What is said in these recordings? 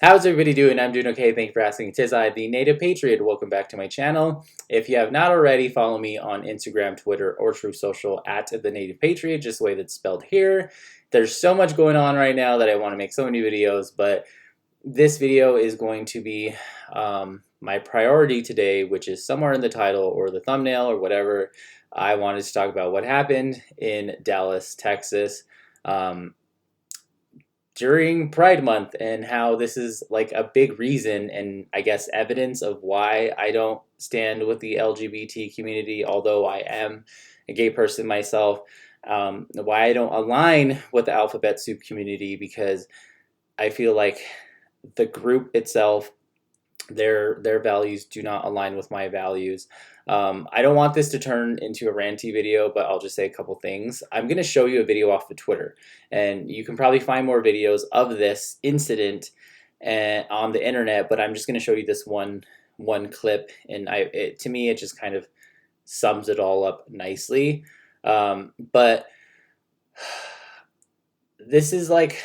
How's everybody doing? I'm doing okay. Thank you for asking. It is I, the Native Patriot. Welcome back to my channel. If you have not already, follow me on Instagram, Twitter, or True Social at the Native Patriot, just the way that's spelled here. There's so much going on right now that I want to make so many videos, but this video is going to be my priority today, which is somewhere in the title or the thumbnail or whatever. I wanted to talk about what happened in Dallas, Texas. During Pride Month and how this is like a big reason and I guess evidence of why I don't stand with the LGBT community, although I am a gay person myself, why I don't align with the alphabet soup community because I feel like the group itself, their values do not align with my values. I don't want this to turn into a ranty video, but I'll just say a couple things. I'm going to show you a video off of Twitter, and you can probably find more videos of this incident on the internet, but I'm just going to show you this one clip, and to me it just kind of sums it all up nicely. But this is like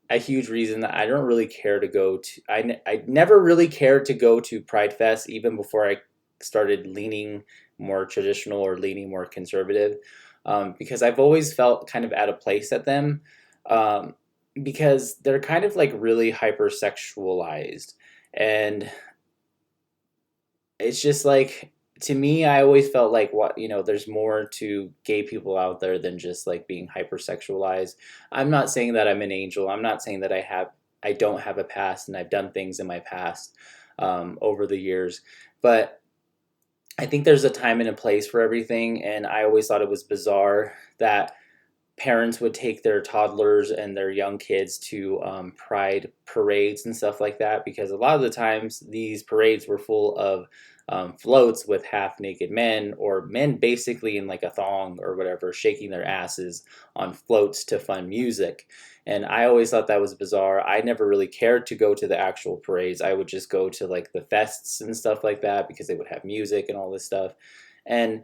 a huge reason that I don't really care to go to. I never really cared to go to Pride Fest even before I started leaning more traditional or leaning more conservative, because I've always felt kind of out of place at them, because they're kind of like really hypersexualized, and it's just like, to me, I always felt like, what, there's more to gay people out there than just like being hypersexualized. I'm not saying that I'm an angel. I'm not saying that I don't have a past and I've done things in my past, over the years, but I think there's a time and a place for everything, and I always thought it was bizarre that parents would take their toddlers and their young kids to pride parades and stuff like that, because a lot of the times these parades were full of floats with half naked men, or men basically in like a thong or whatever, shaking their asses on floats to fun music. And I always thought that was bizarre. I never really cared to go to the actual parades. I would just go to like the fests and stuff like that because they would have music and all this stuff. And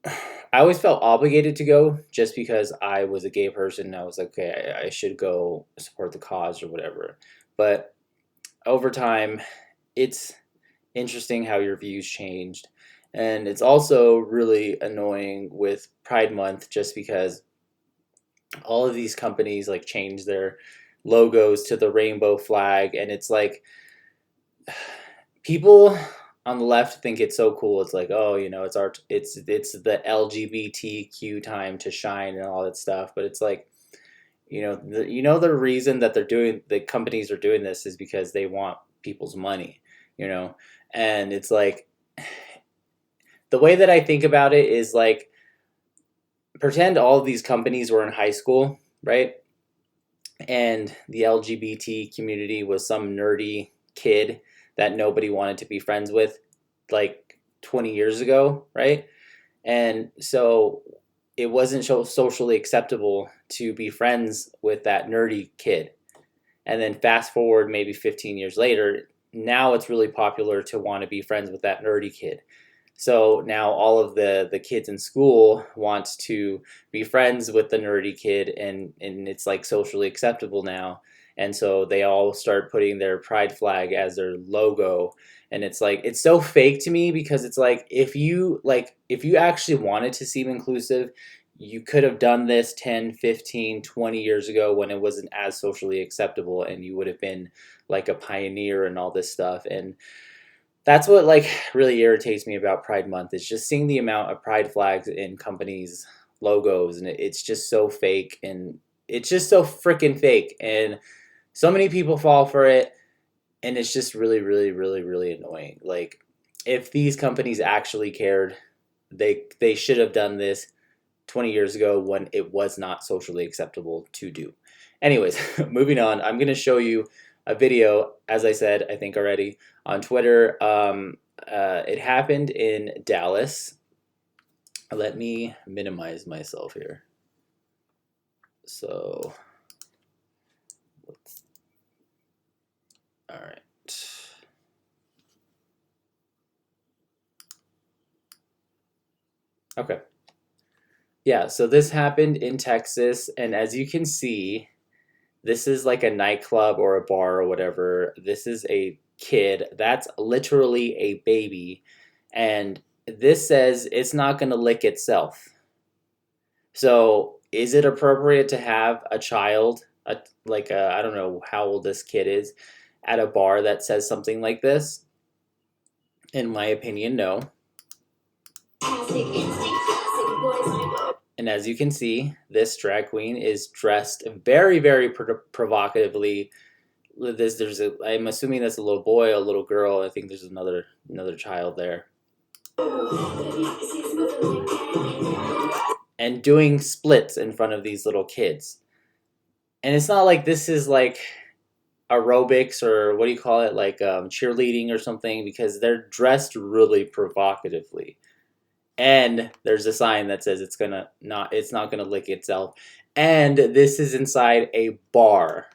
I always felt obligated to go just because I was a gay person. And I was like, okay, I should go support the cause or whatever. But over time, it's interesting how your views changed. And it's also really annoying with Pride Month just because all of these companies like change their logos to the rainbow flag, and it's like, people on the left think it's so cool. It's like, oh, it's the LGBTQ time to shine and all that stuff. But it's like, the reason that the companies are doing this is because they want people's money, and it's like, the way that I think about it is like, pretend all of these companies were in high school, right? And the LGBT community was some nerdy kid that nobody wanted to be friends with like 20 years ago, right? And so it wasn't socially acceptable to be friends with that nerdy kid. And then fast forward maybe 15 years later, now it's really popular to want to be friends with that nerdy kid. So now all of the kids in school want to be friends with the nerdy kid, and it's like socially acceptable now. And so they all start putting their pride flag as their logo. And it's like, it's so fake to me, because it's like, if you actually wanted to seem inclusive, you could have done this 10, 15, 20 years ago when it wasn't as socially acceptable, and you would have been like a pioneer and all this stuff. And that's what like really irritates me about Pride Month, is just seeing the amount of pride flags in companies' logos, and it's just so fake, and it's just so freaking fake, and so many people fall for it, and it's just really, really, really, really annoying. Like, if these companies actually cared, they should have done this 20 years ago when it was not socially acceptable to do. Anyways, moving on, I'm going to show you a video, as I said, I think already, on Twitter. It happened in Dallas. Let me minimize myself here. So, all right. Okay. Yeah, so this happened in Texas, and as you can see, This is like a nightclub or a bar or whatever. This is a kid. That's literally a baby. And this says it's not going to lick itself. So, is it appropriate to have a child, I don't know how old this kid is, at a bar that says something like this? In my opinion, no. And as you can see, this drag queen is dressed very, very provocatively. I'm assuming that's a little boy, a little girl. I think there's another child there. And doing splits in front of these little kids. And it's not like this is like aerobics or what do you call it, like cheerleading or something, because they're dressed really provocatively. And there's a sign that says it's not gonna lick itself. And this is inside a bar.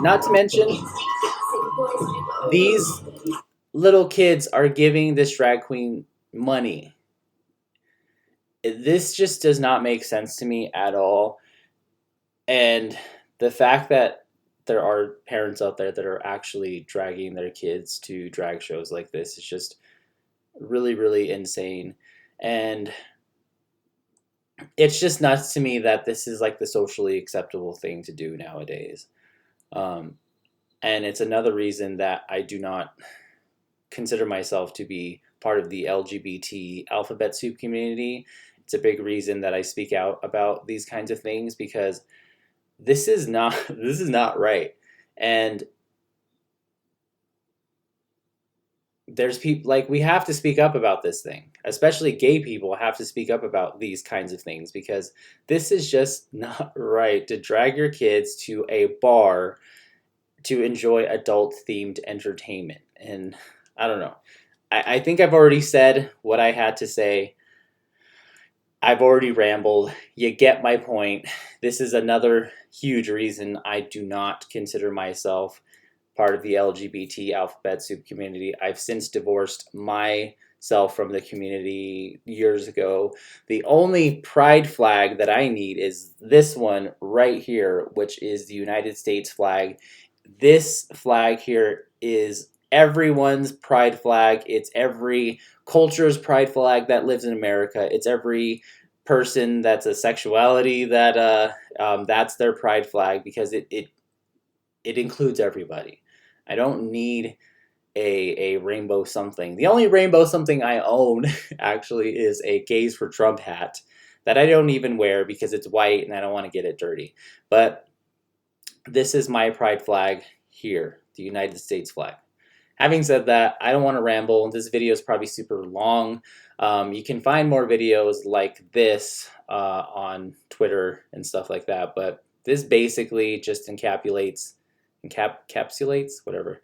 Not to mention, these little kids are giving this drag queen money. This just does not make sense to me at all. And the fact that there are parents out there that are actually dragging their kids to drag shows like this is just really, really insane. And it's just nuts to me that this is like the socially acceptable thing to do nowadays. Um, and it's another reason that I do not consider myself to be part of the LGBT alphabet soup community. It's a big reason that I speak out about these kinds of things, because this is not right. And there's people, like, we have to speak up about this thing. Especially gay people have to speak up about these kinds of things, because this is just not right to drag your kids to a bar to enjoy adult themed entertainment. And I don't know. I think I've already said what I had to say. I've already rambled. You get my point. This is another huge reason I do not consider myself part of the LGBT alphabet soup community. I've since divorced myself from the community years ago. The only pride flag that I need is this one right here, which is the United States flag. This flag here is everyone's pride flag. It's every culture's pride flag that lives in America. It's every person that's a sexuality that's their pride flag, because it includes everybody. I don't need a rainbow something. The only rainbow something I own actually is a Gays for Trump hat that I don't even wear because it's white and I don't want to get it dirty. But this is my pride flag here, the United States flag. Having said that, I don't want to ramble. This video is probably super long. You can find more videos like this on Twitter and stuff like that, but this basically just encapsulates whatever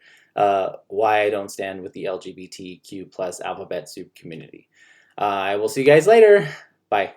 why I don't stand with the LGBTQ plus alphabet soup community. I will see you guys later. Bye.